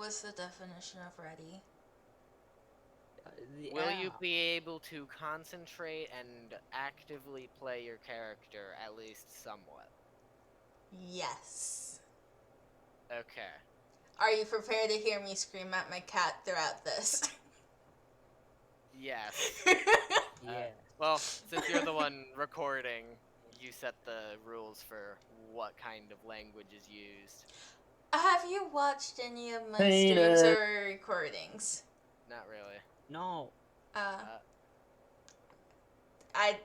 What's the definition of ready? Will you be able to concentrate and actively play your character, at least somewhat? Yes. Okay. Are you prepared to hear me scream at my cat throughout this? Yes. Yeah. Well, since you're the one recording, you set the rules for what kind of language is used. Have you watched any of my streams or recordings? Not really. No. I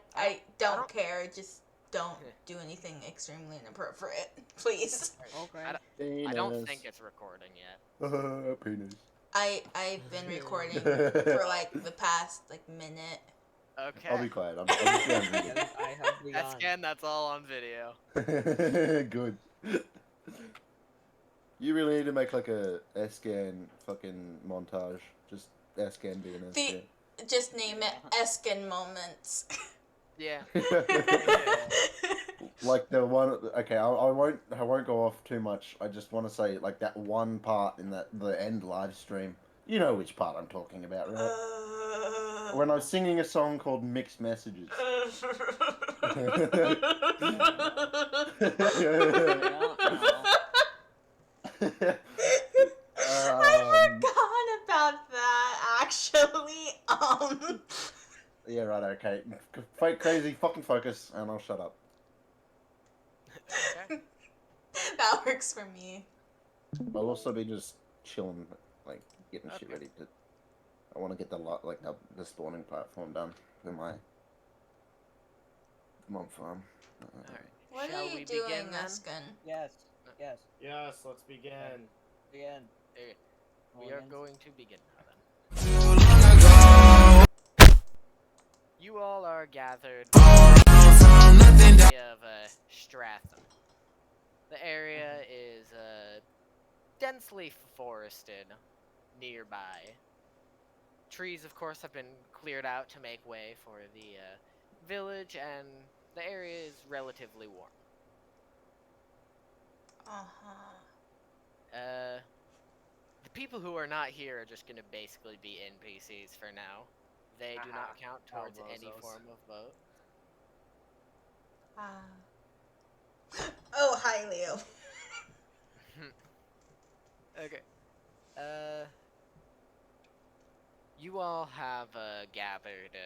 don't care. Just don't do anything extremely inappropriate, please. Okay. I don't think it's recording yet. Penis. I've been recording for like the past minute. Okay. I'll be quiet. I'm just doing video. I have begun. That's again, that's all on video. Good. You really need to make like a S-scan fucking montage. Just S-scan being S-scan. Just name it Eskin Moments. Yeah. Like the one. Okay, I won't go off too much. I just want to say like that one part in the end live stream. You know which part I'm talking about, right? When I was singing a song called Mixed Messages. I forgot about that, actually. Yeah, right, okay. Fake crazy, fucking focus, and I'll shut up. Okay. That works for me. I'll also be just chilling, like, getting shit Okay. ready to... I want to get the spawning platform done for my mom farm. Alright. What Shall are you we doing, begin then? Eskin? Yes. Yes. Yes, let's begin. Begin. Okay. We are going to begin now then. You all are gathered in the area of Stratham. The area is densely forested nearby. Trees, of course, have been cleared out to make way for the village, and the area is relatively warm. The people who are not here are just going to basically be NPCs for now. They do not count towards any form of vote. Oh, hi, Leo. Okay. You all have gathered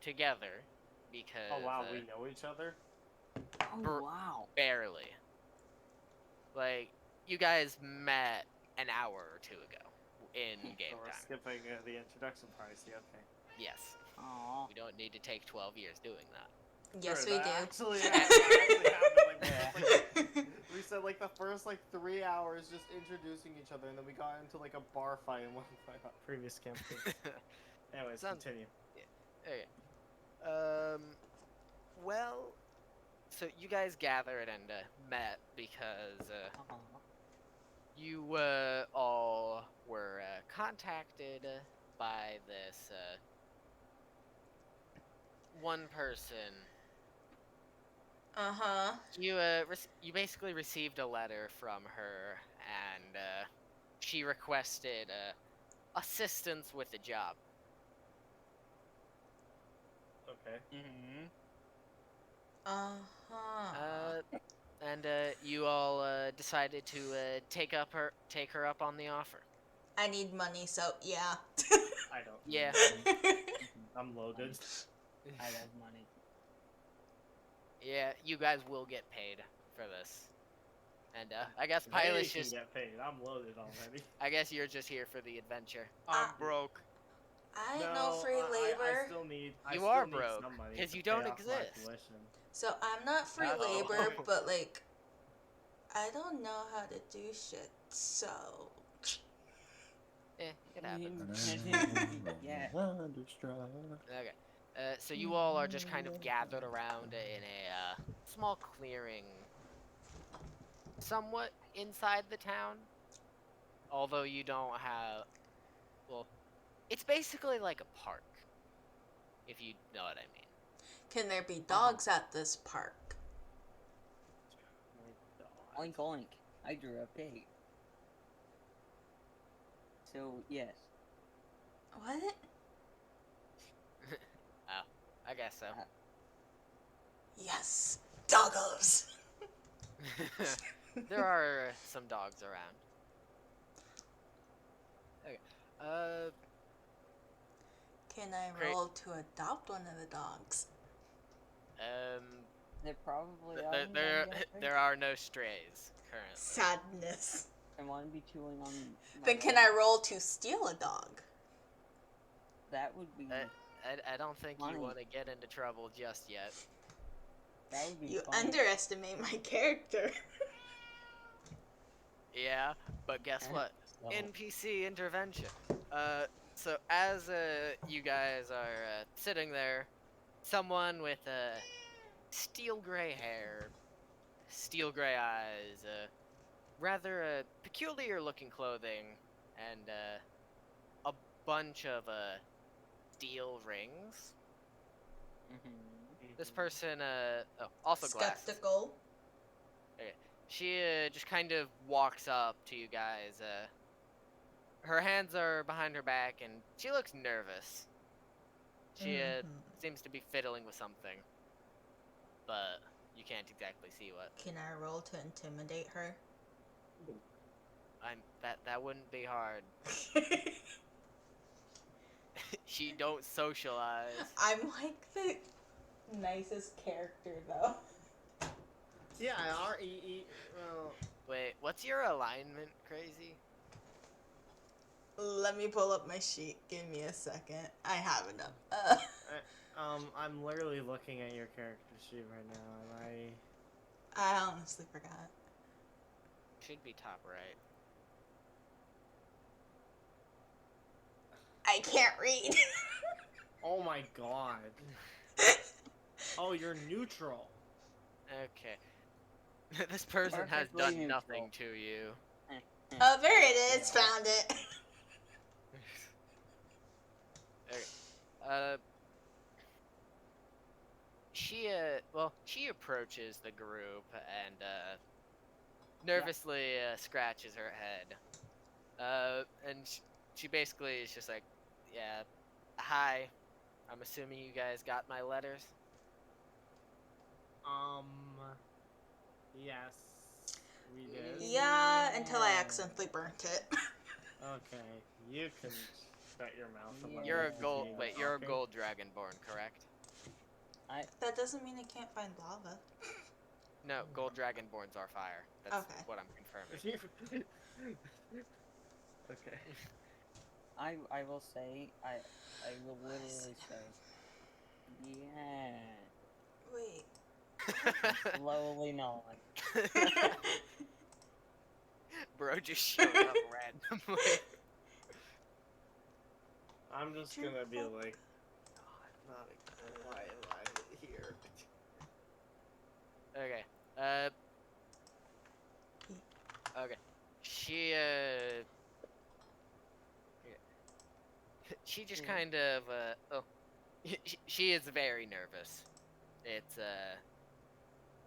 together because... Oh wow, we know each other? Oh, wow. Barely. Like, you guys met an hour or two ago in game So we're time. skipping the introduction part, I see, okay. Yes. Aww. We don't need to take 12 years doing that. Yes, Sure, we that do. actually happened, we spent like the first 3 hours just introducing each other, and then we got into like a bar fight in one of my previous campaigns. Anyways, continue. Okay. Well, so you guys gathered and met because you all were contacted by this one person. You basically received a letter from her, and she requested assistance with the job. Okay. And you all decided to take her up on the offer. I need money, so yeah. I don't. Yeah. I'm loaded. I have money. Yeah, you guys will get paid for this. And I guess They Pilot's can just... get paid. I'm loaded already. I guess you're just here for the adventure. I'm broke. I ain't no free labor. I still need. You are broke, because you don't exist. So I'm not free labor, but like, I don't know how to do shit, so. It happens. Yeah. Okay. So you all are just kind of gathered around in a small clearing somewhat inside the town. Although you don't have... Well, it's basically like a park, if you know what I mean. Can there be dogs at this park? Oink oink. I drew a pig. So yes. What? Oh, I guess so. Yes, doggos. There are some dogs around. Okay. Can I Great. roll to adopt one of the dogs? There probably are. There are no strays currently. Sadness. I want to be chewing on. Then can I roll to steal a dog? That would be. I don't think Money. you want to get into trouble just yet. That would be. You funny. underestimate my character. Yeah, but guess what? So, NPC intervention. So as you guys are sitting there, someone with steel gray hair, steel gray eyes, rather peculiar looking clothing, and a bunch of steel rings. This person, also glasses. Skeptical. She just kind of walks up to you guys. Her hands are behind her back, and she looks nervous. She seems to be fiddling with something, but you can't exactly see what. Can I roll to intimidate her? That wouldn't be hard. She don't socialize. I'm like the nicest character though. Yeah, well, Wait, what's your alignment, Crazy? Let me pull up my sheet. Give me a second. I have it up. I'm literally looking at your character sheet right now, and I honestly forgot. Should be top right. I can't read. oh my god. Oh, you're neutral. Okay. This person has Perfectly done neutral. nothing to you. Oh, there it is. Found it. Okay. She approaches the group and nervously scratches her head. And she basically is just like, yeah, hi. I'm assuming you guys got my letters. Yes, we did. Yeah, until I accidentally burnt it. Okay, you can shut your mouth about You're a it. gold. Okay, Wait, you're a okay. gold dragonborn, correct? That doesn't mean I can't find lava. No, gold dragonborns are fire. That's Okay. what I'm confirming. Okay. I will say I will literally say yeah. Wait. Slowly nod. Bro just showed up randomly. I'm just gonna be like, not again. Why am I here? Okay. Okay. She just kind of she is very nervous. It's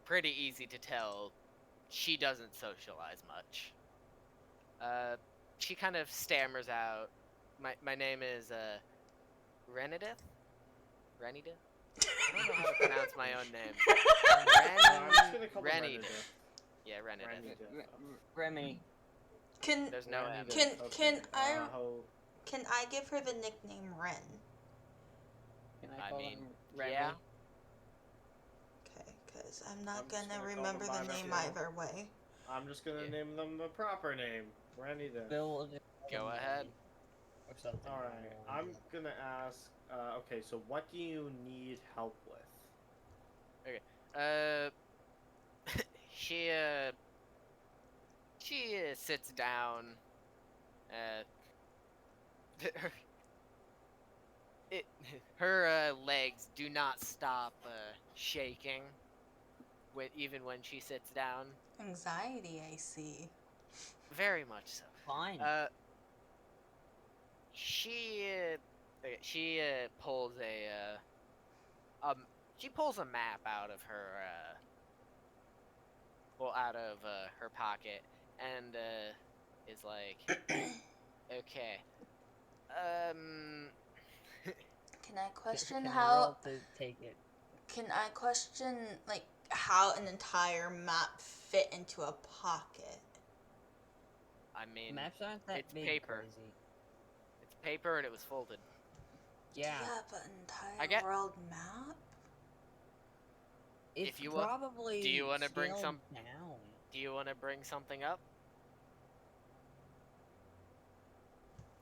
pretty easy to tell she doesn't socialize much. She kind of stammers out, my name is Renidith? Renidith? I don't know how to pronounce my own name. I'm just gonna call them Renidith. Renidith. Yeah, Renidith. Remy. Can There's no M. Can how- can I give her the nickname Ren? Can I call mean, him Remy? yeah. Okay, because I'm not I'm just gonna gonna call remember them the by name their either way. I'm just gonna Yeah. name them the proper name. Renidith. Bill will just Go call him ahead. Remy or something. Alright, I'm gonna ask, okay, so what do you need help with? She sits down. Her legs do not stop shaking, even when she sits down. Anxiety, I see. Very much so. Fine. She pulls she pulls a map out of her her pocket and is like, Okay. Can I question Can I how? roll to take it? Can I question like how an entire map fit into a pocket? I mean, Maps aren't that it's big, paper. Crazy. It's paper and it was folded. Yeah. Yeah, but an I entire get- world map? It's If you want- probably do you wanna bring scaled some- down. Do you want to bring something up?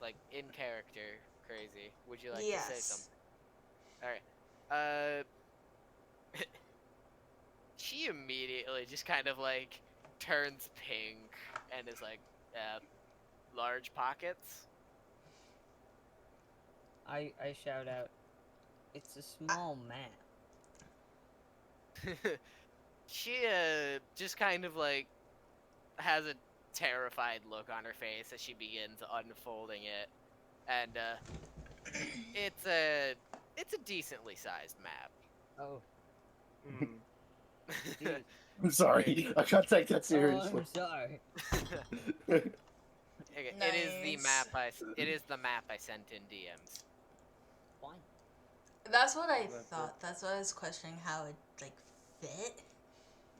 Like, in character, Crazy. Would you like to say Yes. something? Alright. She immediately just kind of, like, turns pink and is like, large pockets? I shout out, it's a small map. She, just kind of, like, has a terrified look on her face as she begins unfolding it. And, it's a decently sized map. Oh, Hmm. dude. I'm sorry, I can't take that Oh, seriously. I'm sorry. Okay, It is the Nice. map I sent in DMs. Fine. That's what I Oh, that's thought. That's what I was questioning how it like fit.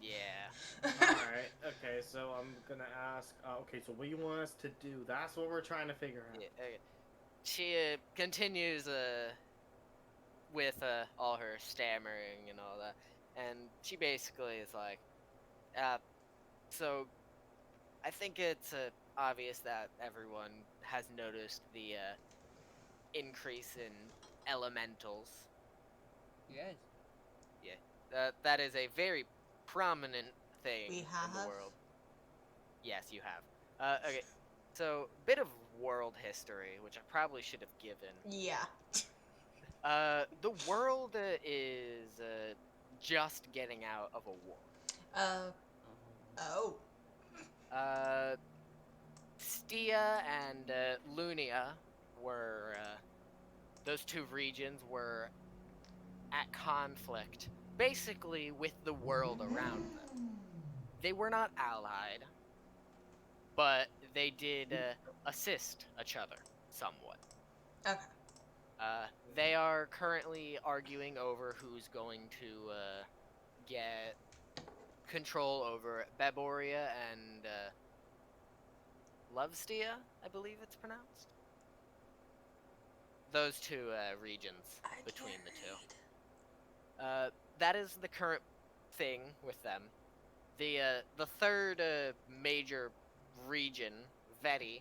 Yeah. Alright, okay, so I'm gonna ask, okay, so what do you want us to do? That's what we're trying to figure out. Yeah, okay. She continues with all her stammering and all that, and she basically is like, so I think it's obvious that everyone has noticed the increase in elementals. Yes. That is a very prominent thing We in have? the world. Yes, you have. Okay, so bit of world history, which I probably should have given. Yeah. The world is just getting out of a war. Oh. Stia and Lunia were those two regions were at conflict, basically with the world around them. They were not allied, but they did assist each other somewhat. Okay. They are currently arguing over who's going to get control over Baboria and Lovestia, I believe it's pronounced. Those two regions I between can't the two. read. That is the current thing with them. The third major region, Veti,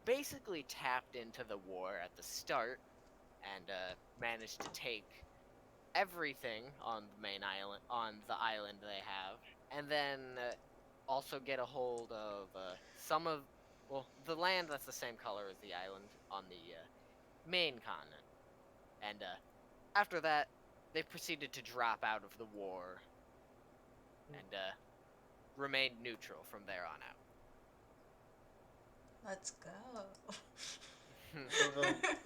basically tapped into the war at the start and managed to take everything on the main island, on the island they have, and then also get a hold of some of, well, the land that's the same color as the island on the main continent. And after that, they proceeded to drop out of the war and remained neutral from there on out. Let's go.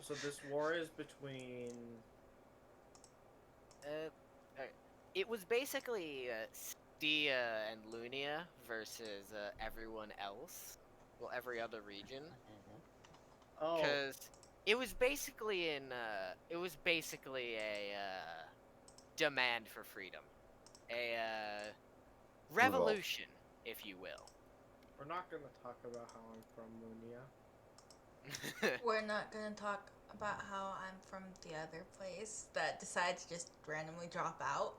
So this war is between... It was basically Stia and Lunia versus everyone else. Well, every other region. Oh, Because it was basically a demand for freedom. A revolution, if you will. we're not gonna talk about how I'm from Lunia. We're not gonna talk about how I'm from the other place that decided to just randomly drop out.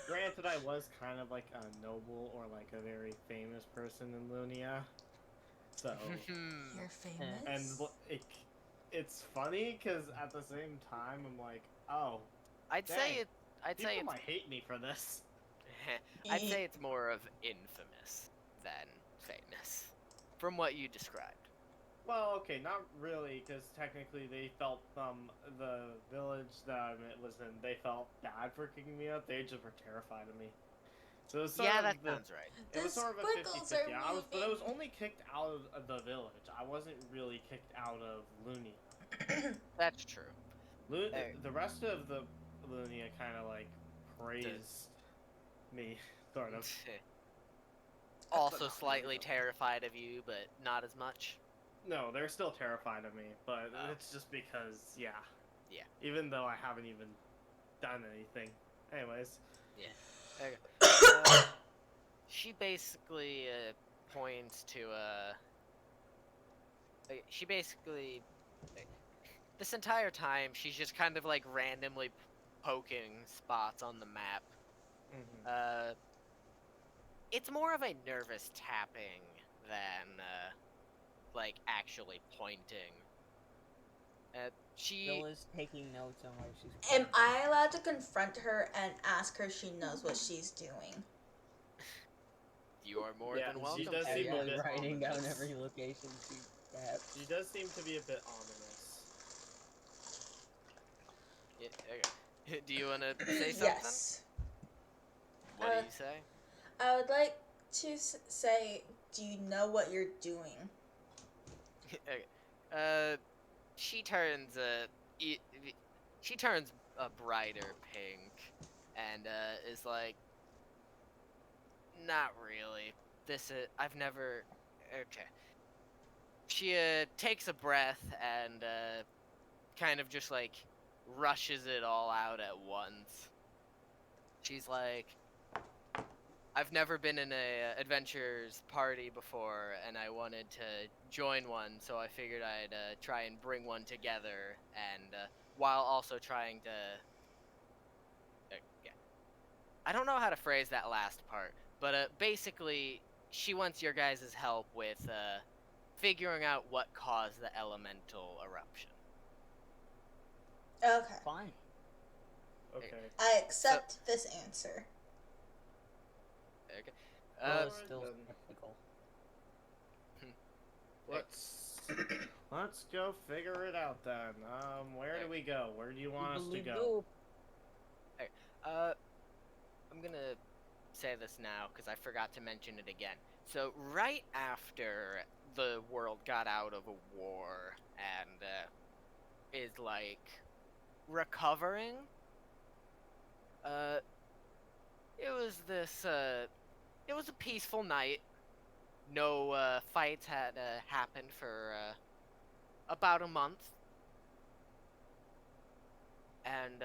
Granted, I was kind of like a noble or like a very famous person in Lunia. So, You're famous. and it's funny because at the same time I'm like, oh, I'd Dang. say people it's might hate me for this. I'd say it's more of infamous than famous, from what you described. Well, okay, not really, because technically they felt the village that I was in, they felt bad for kicking me out. They just were terrified of me. So it was sort Yeah, of that sounds right. It was The sort of a squiggles 50-50. are But I was moving. only kicked out of the village. I wasn't really kicked out of Lunia. That's true. The rest of the Lunia kind of like praised me, sort of. Also not slightly really, though. terrified of you, but not as much. No, they're still terrified of me, but Oh. it's just because, yeah. Yeah. Even though I haven't even done anything. Anyways. Okay. She basically points to she basically this entire time she's just kind of like randomly poking spots on the map. Mm-hmm. It's more of a nervous tapping than like actually pointing. She Bill is taking notes on what she's Am pointing. I allowed to confront her and ask her if she knows what she's doing? You are more Yeah, than she welcome does to. seem Are a you bit writing down ominous. every location she tapped? She does seem to be a bit ominous. Yeah, okay. Do you want to say something? Yes. What do you say? I would like to say, do you know what you're doing? Okay. She turns she turns a brighter pink, and is like, not really. I've never. Okay. She takes a breath and kind of just like rushes it all out at once. She's like, I've never been in a adventures party before, and I wanted to join one, so I figured I'd try and bring one together, and while also trying to. Yeah. I don't know how to phrase that last part, but basically, she wants your guys' help with figuring out what caused the elemental eruption. Okay. Fine. Okay. I accept this answer. Okay. Bill is still then. skeptical. Let's go figure it out then. Where do we go? Where do you want us to go? I'm gonna say this now because I forgot to mention it again. So right after the world got out of a war and is like recovering, it was this it was a peaceful night. No fights had happened for about a month, and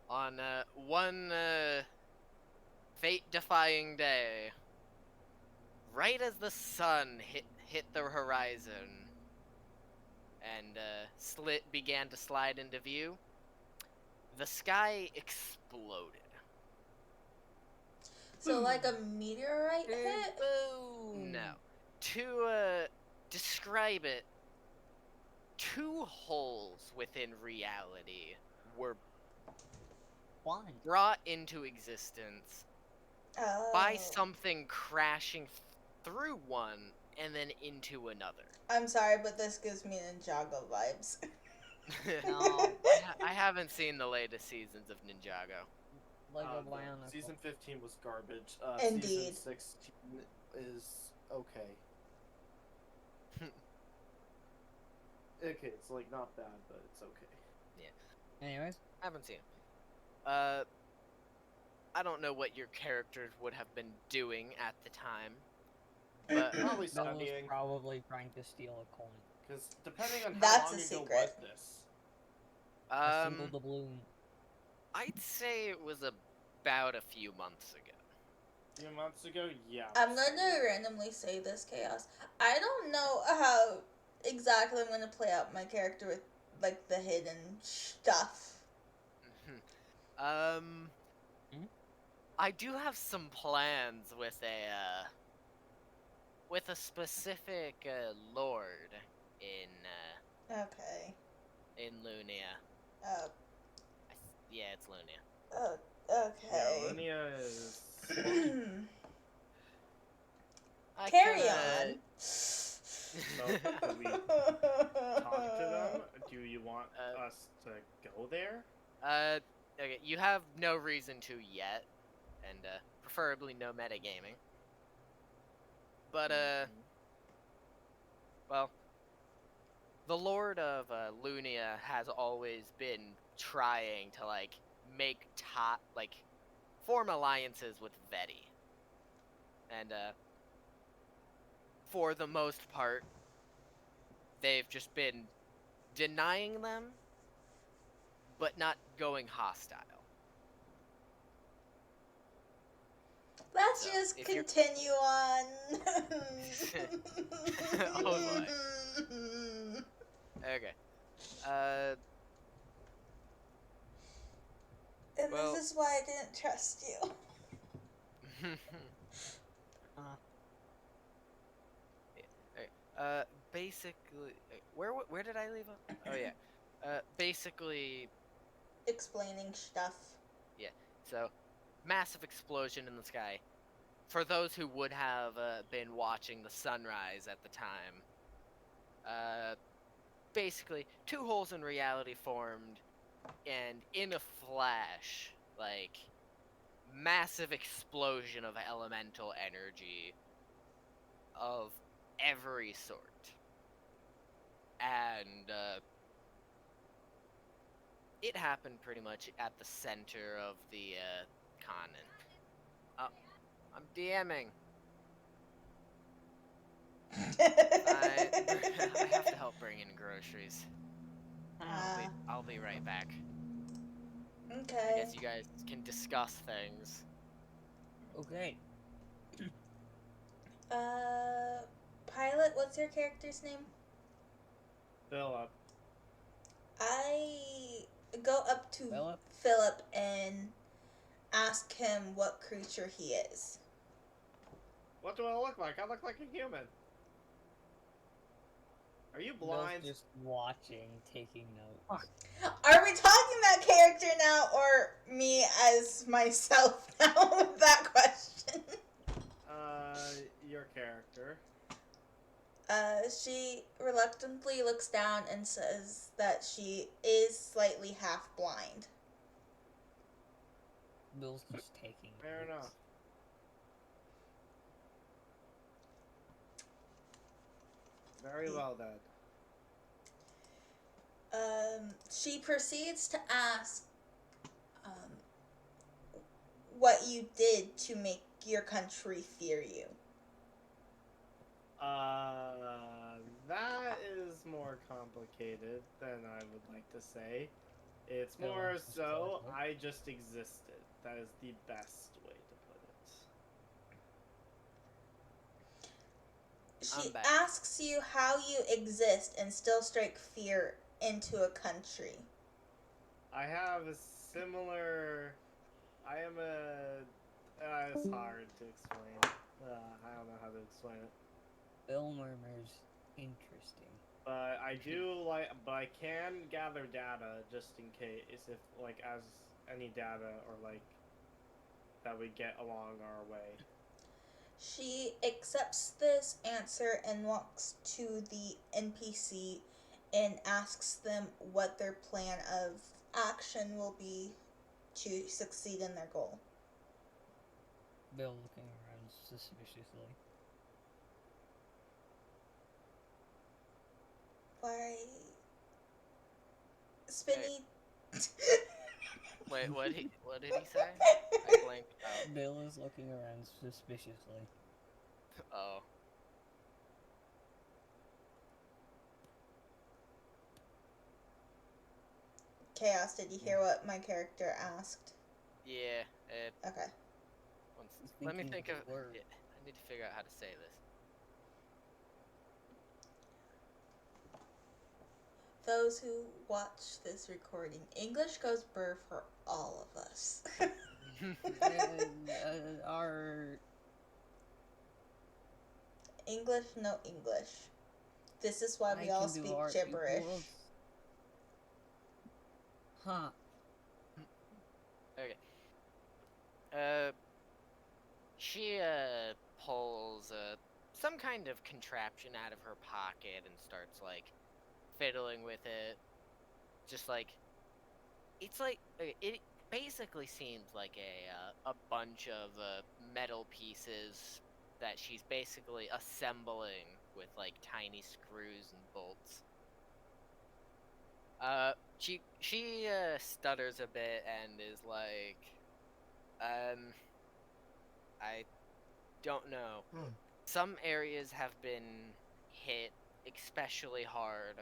on one fate-defying day, right as the sun hit the horizon and began to slide into view, the sky exploded. So, like a meteorite hit? Boom! No. To describe it, two holes within reality were Why? brought into existence Oh. by something crashing through one and then into another. I'm sorry, but this gives me Ninjago vibes. No. I haven't seen the latest seasons of Ninjago. Lego No, Bionicle. season 15 was garbage. Indeed. Season 16 is okay. Okay, it's like not bad, but it's okay. Anyways. I haven't seen it. I don't know what your characters would have been doing at the time, but Probably Bill was studying. probably trying to steal a coin. Because depending on how That's long a ago secret. was this? A single doubloon. I'd say it was about a few months ago. A few months ago? Yeah. I'm gonna randomly say this, Chaos. I don't know how exactly I'm gonna play out my character with, like, the hidden stuff. I do have some plans with a specific lord in Okay. Lunia. Yeah, it's Lunia. Okay. Yeah, Linnea is. I Carry kinda- on. So, do we talk to them? Do you want us to go there? Okay, you have no reason to yet, and preferably no metagaming. But well, the Lord of Lunia has always been trying to make form alliances with Veti, and for the most part, they've just been denying them, but not going hostile. Let's So, just if you're... continue on. Oh boy. Okay. And Well... this is why I didn't trust you. Basically, where did I leave off? Oh yeah. Basically, Explaining stuff. yeah. So, massive explosion in the sky. For those who would have been watching the sunrise at the time, basically, two holes in reality formed, and in a flash, like, massive explosion of elemental energy of every sort. And, it happened pretty much at the center of the, continent. Oh, I'm DMing. I have to help bring in groceries. I'll be right back. I Okay. guess you guys can discuss things. Okay. Pilot, what's your character's name? Philip. I go up to Philip? Philip and ask him what creature he is. What do I look like? I look like a human. Are you blind? Bill's just watching, taking notes. Are we talking about character now or me as myself now with that question? Your character. She reluctantly looks down and says that she is slightly half blind. Bill's just taking Fair notes. enough. Very well then. She proceeds to ask what you did to make your country fear you. That is more complicated than I would like to say. It's more Just so, like I just existed. That is the best way to put it. She I'm back. asks you how you exist and still strike fear into a country. I have a similar... I am a... it's hard to explain. I don't know how to explain it. Bill murmurs, interesting. But I do like... But I can gather data just in case, if, like, as any data or, like, that we get along our way. She accepts this answer and walks to the NPC and asks them what their plan of action will be to succeed in their goal. Bill looking around suspiciously. Why? Spinny. Wait, what did he say? I blanked out. Bill is looking around suspiciously. Oh. Chaos, did you hear what my character asked? Yeah. Okay. Let me Thinking think of... the word. Yeah, I need to figure out how to say this. Those who watch this recording, English goes burr for all of us. Our English, no English. This is why we I all can do speak art gibberish. equals- Huh. Okay. She, pulls, some kind of contraption out of her pocket and starts, like, fiddling with it. Just, like, it's like, it basically seems like a bunch of, metal pieces that she's basically assembling with, like, tiny screws and bolts. She stutters a bit and is like, I don't know. some areas have been hit especially hard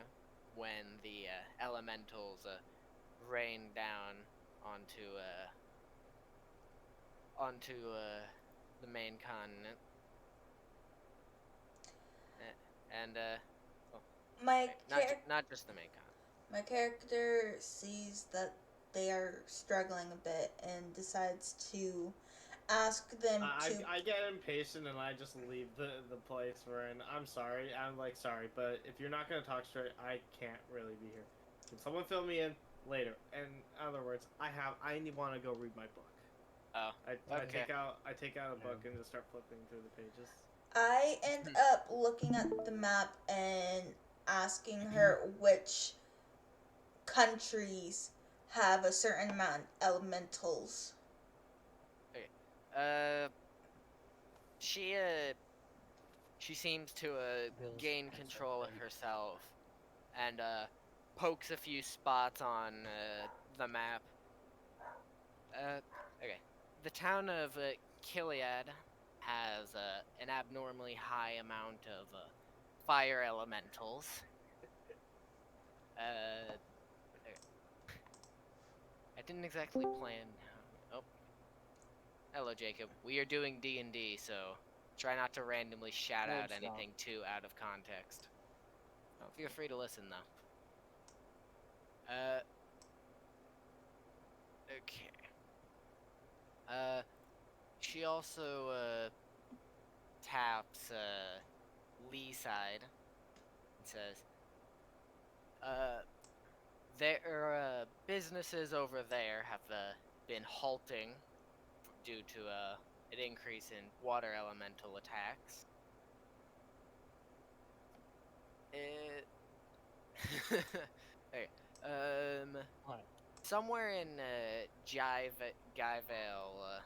when the elementals rain down onto the main continent. And well, My not just the main continent. my character sees that they are struggling a bit and decides to ask them to. I get impatient and I just leave the place we're in. I'm sorry. I'm like, sorry, but if you're not gonna talk straight, I can't really be here. Can someone fill me in later? In other words, I want to go read my book. Oh, I okay. take out a book and just start flipping through the pages. I end up looking at the map and asking her which countries have a certain amount of elementals. Okay. Uh, she seems to Bill's gain pencil control of thing. herself and pokes a few spots on the map. Okay. The town of Kiliad has an abnormally high amount of fire elementals. Okay. I didn't exactly plan. Oh, hello, Jacob. We are doing D&D, so try not to randomly shout Word out stop. anything too out of context. Oh, feel free to listen though. Okay. She also taps Lee side and says, their businesses over there have been halting due to an increase in water elemental attacks. Okay. What? Somewhere in Guyvale,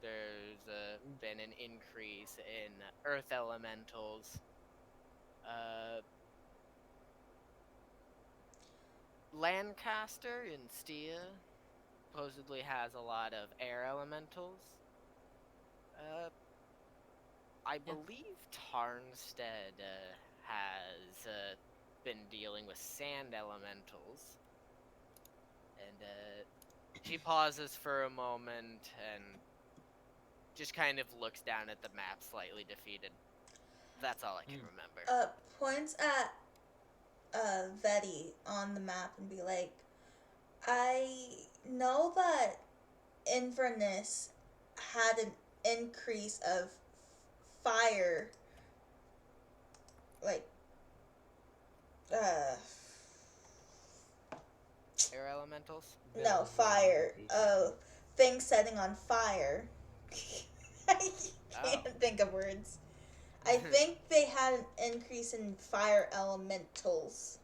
there's been an increase in earth elementals. Lancaster in Stia supposedly has a lot of air elementals. I believe Tarnstead has been dealing with sand elementals. And she pauses for a moment and just kind of looks down at the map, slightly defeated. That's all I can remember. Points at Vetty on the map and be like, I know that Inverness had an increase of fire, like, Air elementals? no, fire, things setting on fire. I can't think of words. I think they had an increase in fire elementals.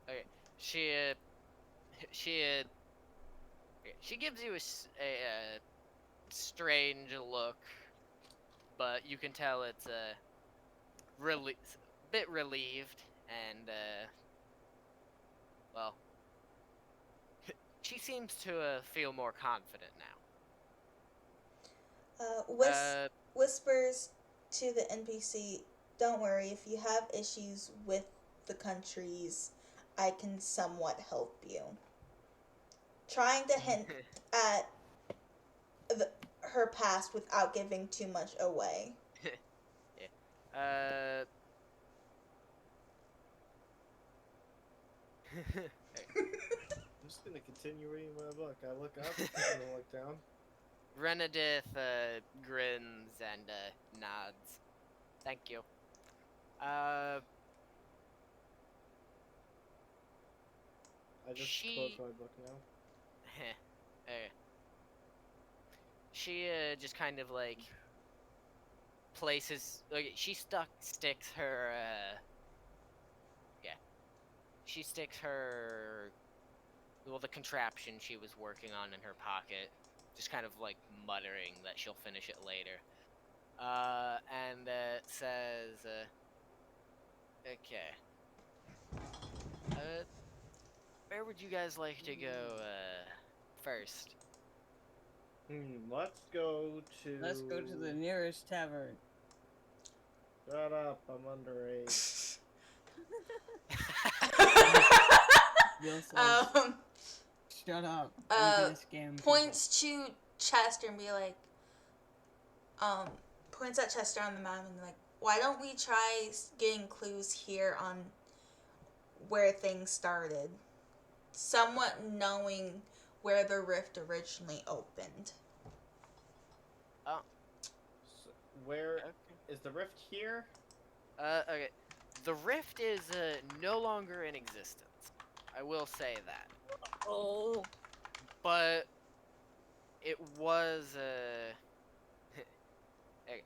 Okay, she gives you a strange look, but you can tell it's a bit relieved, and well, she seems to feel more confident now. Whispers to the NPC, don't worry, if you have issues with the countries, I can somewhat help you. Trying to hint at her past without giving too much away. Yeah. I'm just gonna continue reading my book. I look up and I look down. Renedith grins and nods. Thank you. I just close my book now. She just kind of like places, like, she sticks her she sticks her, well, the contraption she was working on in her pocket, just kind of like muttering that she'll finish it later. And says, okay. Where would you guys like to go first? Let's go to Let's go to the nearest tavern. Shut up, I'm underage. Bill says, um, shut up. I'm gonna scam people." points to Chester and be like, points at Chester on the map and be like, why don't we try getting clues here on where things started? Somewhat knowing where the rift originally opened. Oh, So, where okay. is the rift here? Okay. The rift is no longer in existence. I will say that. Oh. But it was okay,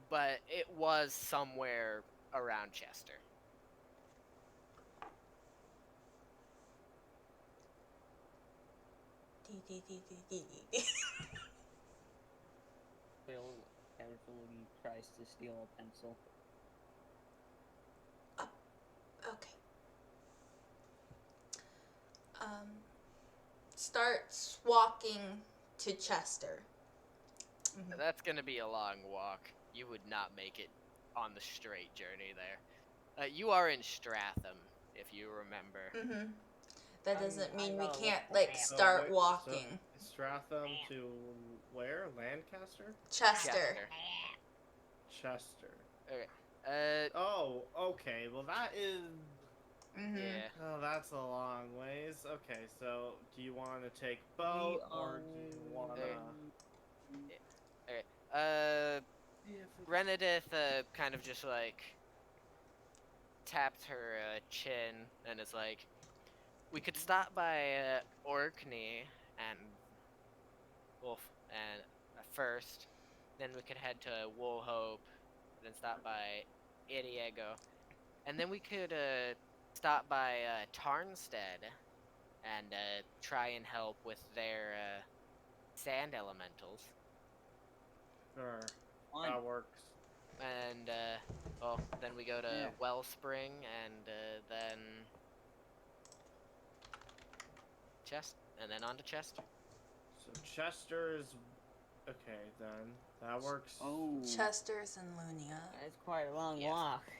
but it was somewhere around Chester. Bill casually tries to steal a pencil. Okay. Starts walking to Chester. Mhm. That's gonna be a long walk. You would not make it on the straight journey there. You are in Stratham, if you remember. Mhm. That doesn't I mean we gotta can't look at like that. start So walking. Stratham to where? Lancaster? Chester. Chester. Okay. Oh, okay. Well, that is. Mhm. Yeah. Oh, that's a long ways. Okay, so do you want to take boat or do you want to? Okay. Renedith kind of just like tapped her chin and is like, we could stop by Orkney and Wolf and first, then we could head to Woolhope, then stop by Iriego, and then we could stop by Tarnstead and try and help with their sand elementals. Sure, Fine. that works. And well, then we go to Yeah. Wellspring and then and then on to Chester. So Chester's. Okay, then that works. Oh. Chester's and Lunia. That's quite a long Yes. walk.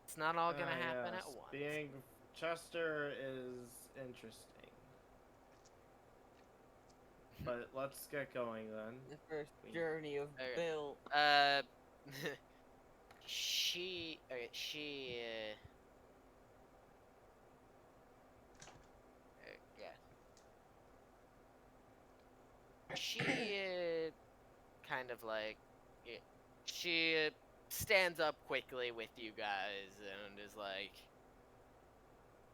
It's not all gonna happen Yes. at once. Being Chester is interesting. But let's get going then. The first journey of Okay. Bill. She yeah. She kind of like she stands up quickly with you guys and is like,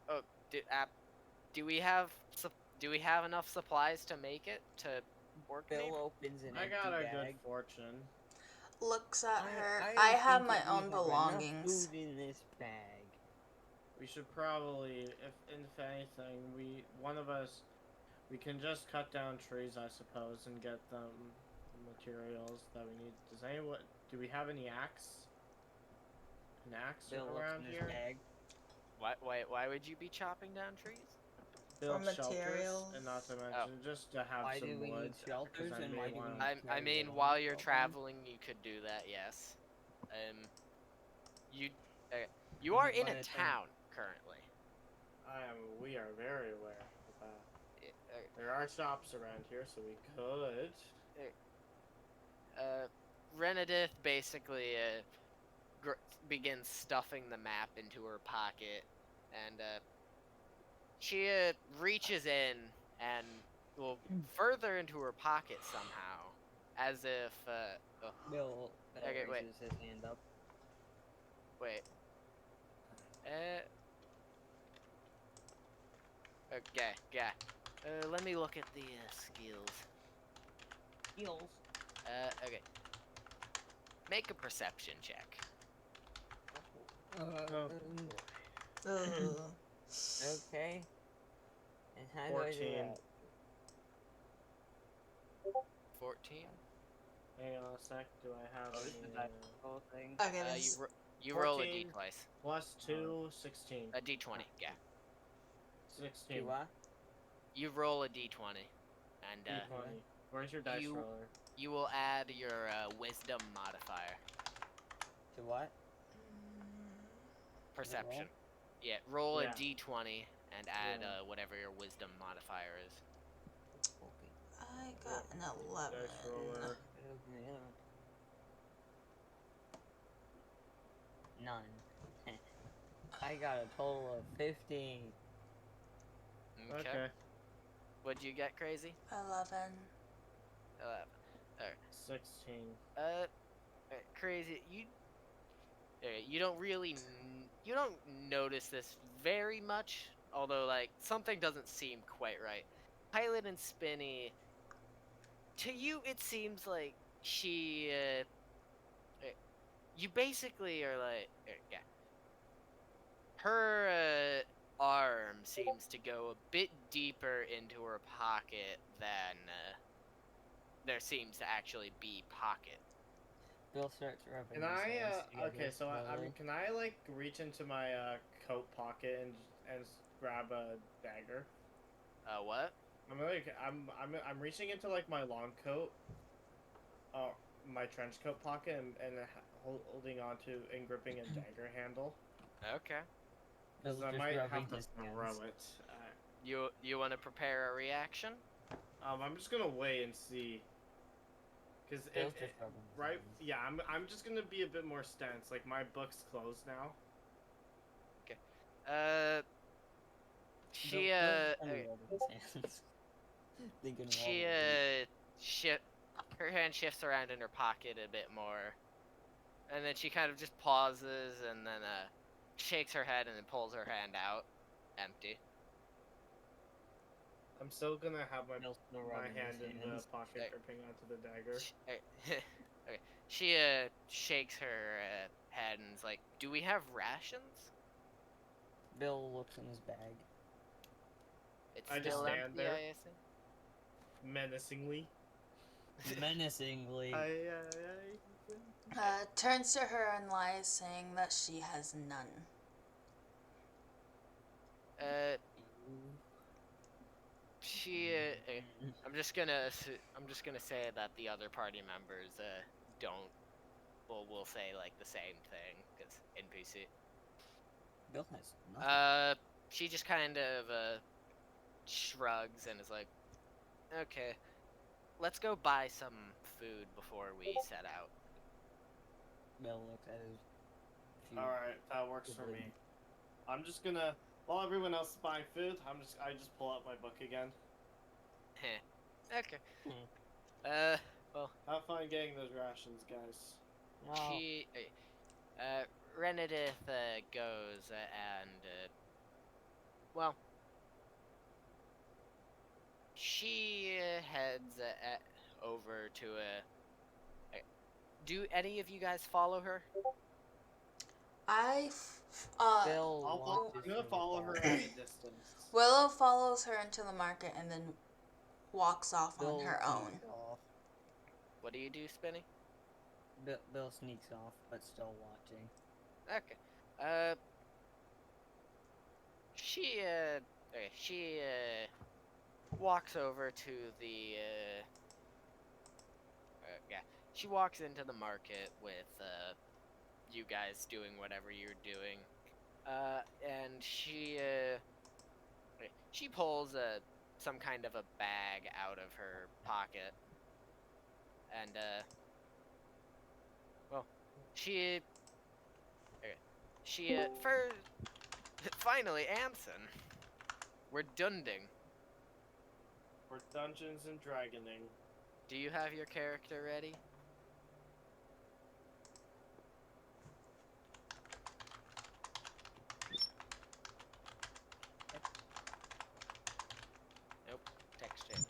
"Oh, do we have enough supplies to make it to Orkney?" Bill opens an I empty got a bag. good fortune. Looks at her. I I don't have think my that we own have belongings. enough food in this bag. We should probably, if anything, one of us, we can just cut down trees, I suppose, and get them materials that we need. Do we have any axe? An axe Bill looks around in his here? bag. Why would you be chopping down trees? Build shelters, materials. and not to mention just to have Why some do we wood. need shelters 'cause I and may why do we wanna- need I mean, Carry while on, you're okay. traveling, you could do that. Yes. You you are in By a the time- town currently. We are very aware of that. Yeah, There are shops around here, so we could. Renedith basically begins stuffing the map into her pocket, and she reaches in and will further into her pocket somehow, as if Bill Okay, wait. raises his hand up. wait. Okay, yeah. Let me look at the skills. Heels. Okay. Make a perception check. Oh. Ugh. Okay. And how do I do 14. that? 14. Hang on a sec. Do I have This any? is that whole thing. Okay, You this you roll a 14. d twice. Plus 2, 16. A d20. Yeah. 16. Do what? You roll a d20, and Where's your dice you- roller? you will add your wisdom modifier. To what? Perception. Yeah, roll Yeah. a d20 and add Yeah. whatever your wisdom modifier is. Okay. I got an 11. Dice roller. None. I got a total of 15. Okay. Okay. What'd you get, Crazy? 11. 11. Alright. 16. Crazy, you don't really you don't notice this very much, although like something doesn't seem quite right. Pilot and Spinny, to you it seems like she you basically are like yeah. Her arm seems to go a bit deeper into her pocket than there seems to actually be pocket. Bill starts rubbing Can his I, hands together okay, so slowly. can I, like, reach into my, coat pocket and grab a dagger? What? I'm reaching into, like, my long coat, my trench coat pocket and holding onto and gripping a dagger handle. Okay. Bill's I just might rubbing have to his throw hands. it. You want to prepare a reaction? I'm just gonna wait and see. Cause Bill's just rubbing his right, hands. yeah, I'm just gonna be a bit more stance. Like my book's closed now. She Bill's just rubbing his hands. Thinking of all she the her hand shifts around in her pocket a bit more, and then she kind of just pauses and then shakes her head and then pulls her hand out, empty. I'm still gonna have my Bill's still my rubbing hand his in the hands. pocket gripping onto the dagger. Okay. She shakes her head and is like, "Do we have rations?" Bill looks in his bag. It's I just still stand empty, there. I assume. Menacingly. Menacingly. Turns to her and lies, saying that she has none. She I'm just gonna say that the other party members don't will say like the same thing because NPC. Bill has nothing. She just kind of shrugs and is like, "Okay, let's go buy some food before we set out." Bill looks at his few. Alright, that works for me. I'm just gonna, while everyone else is buying food, I just pull out my book again. Okay. Well, have fun getting those rations, guys. Well, she Renedith goes and well, she heads over to do any of you guys follow her? Bill I'm watches gonna from follow her afar. at a distance. Willow follows her into the market and then walks off Bill on her own. sneaks off. What do you do, Spinny? Bill sneaks off, but still watching. Okay. She walks over to the yeah. She walks into the market with you guys doing whatever you're doing. And she pulls some kind of a bag out of her pocket. And well, she first finally Anson. We're dunding. We're Dungeons and Dragoning. Do you have your character ready? Nope. Text it.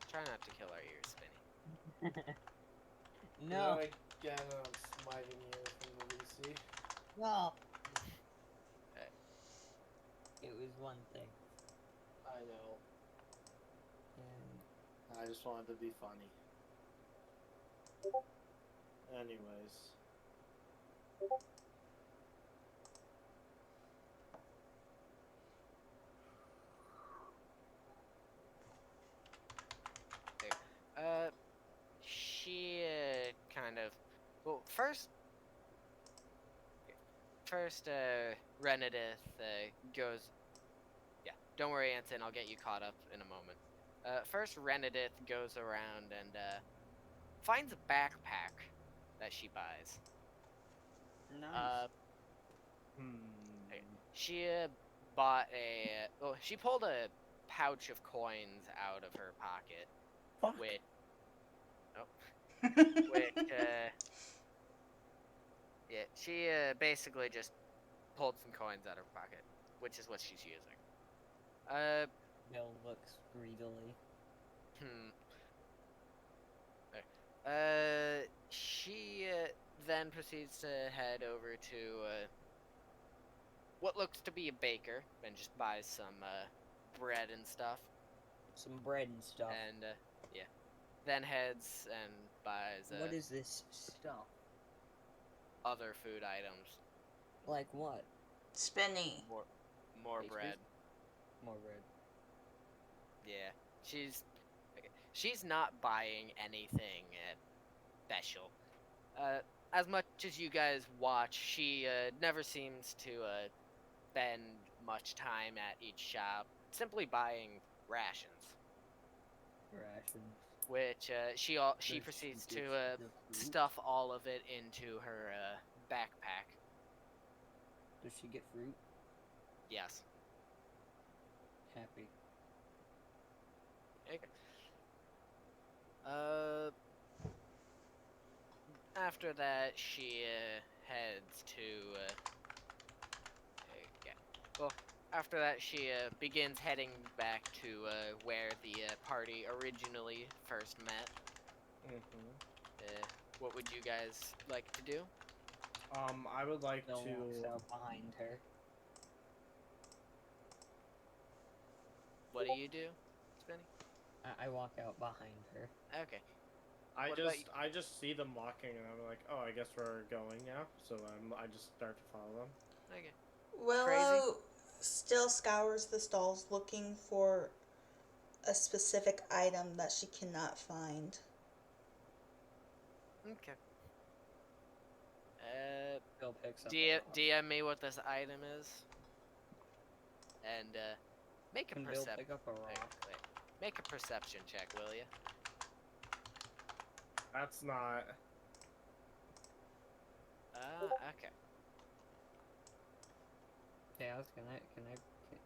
Try not to kill our ears, Spinny. No. Again, I'm smiting you from the VC. Well. It was one thing. I know. And I just wanted to be funny. Anyways. She kind kind of, well, first, Renedith goes. Yeah, don't worry, Anson. I'll get you caught up in a moment. First, Renedith goes around and finds a backpack that she buys. Nice. Okay. She bought a. Well, she pulled a pouch of coins out of her pocket, Fuck. which. Oh, which. Yeah, she basically just pulled some coins out of her pocket, which is what she's using. Bill looks greedily. She then proceeds to head over to what looks to be a baker and just buys some bread and stuff. Some bread and stuff. And yeah, then heads and buys What is this stuff? other food items. Like what? Spinny. More Pastries? bread. More bread. Yeah, she's not buying anything special. As much as you guys watch, she never seems to spend much time at each shop, simply buying rations. Rations. Which she Does proceeds she to get the fruit? stuff all of it into her backpack. Does she get fruit? Yes. Happy. Okay. After that, she heads to. Okay. Well, after that, she begins heading back to where the party originally first met. What would you guys like to do? I would like Bill to. walks out behind her. What do you do, Spinny? I walk out behind her. Okay. I What about just see them walking and I'm like, oh, I guess we're going now. So I just start to follow them. Okay. Willow still scours the stalls looking for a specific item that she cannot find. Okay. Bill picks up. DM me what this item is. And make a Can Bill perception. pick up a rock? Make a perception check, will you? That's not. Okay. Yeah,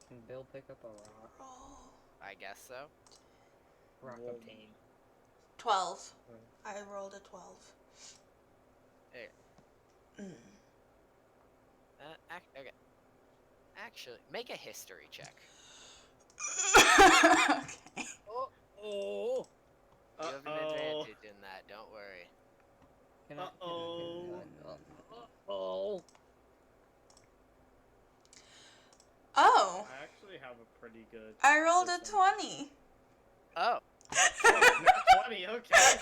can Bill pick up a rock? Roll. I guess so. Rock Roll. obtained. 12. I rolled a 12. Here. Okay. Actually, make a history check. Okay. Oh! You have an advantage in that, don't worry. Oh! Oh, I actually have a pretty good. I rolled a this 20. Oh. Oh, not 20, okay.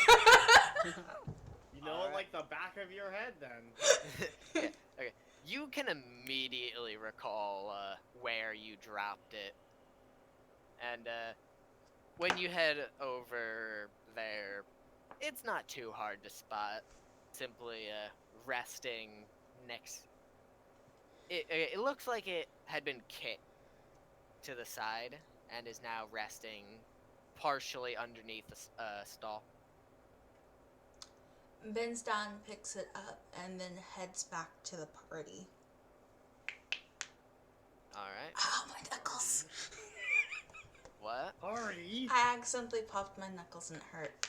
You know it Alright. like the back of your head then. Yeah, okay. You can immediately recall where you dropped it. And when you head over there, it's not too hard to spot. Simply resting next. It looks like it had been kicked to the side and is now resting partially underneath the stall. Bends down, picks it up, and then heads back to the party. Alright. Oh, my knuckles. What? Party. I accidentally popped my knuckles and it hurt.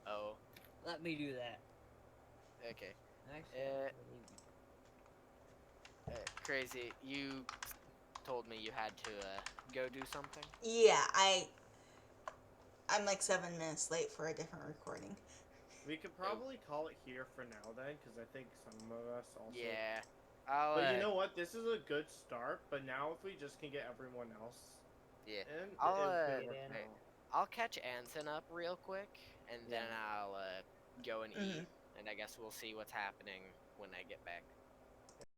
Oh. Let me do that. Okay. Actually, Crazy. You told me you had to go do something? Yeah, I'm like 7 minutes late for a different recording. We could probably call it here for now then, because I think some of us also. Yeah. But you know what? This is a good start. But now if we just can get everyone else. Yeah. In, I'll it would work in. well. I'll catch Anson up real quick, and then I'll go and eat, and I guess we'll see what's happening when I get back.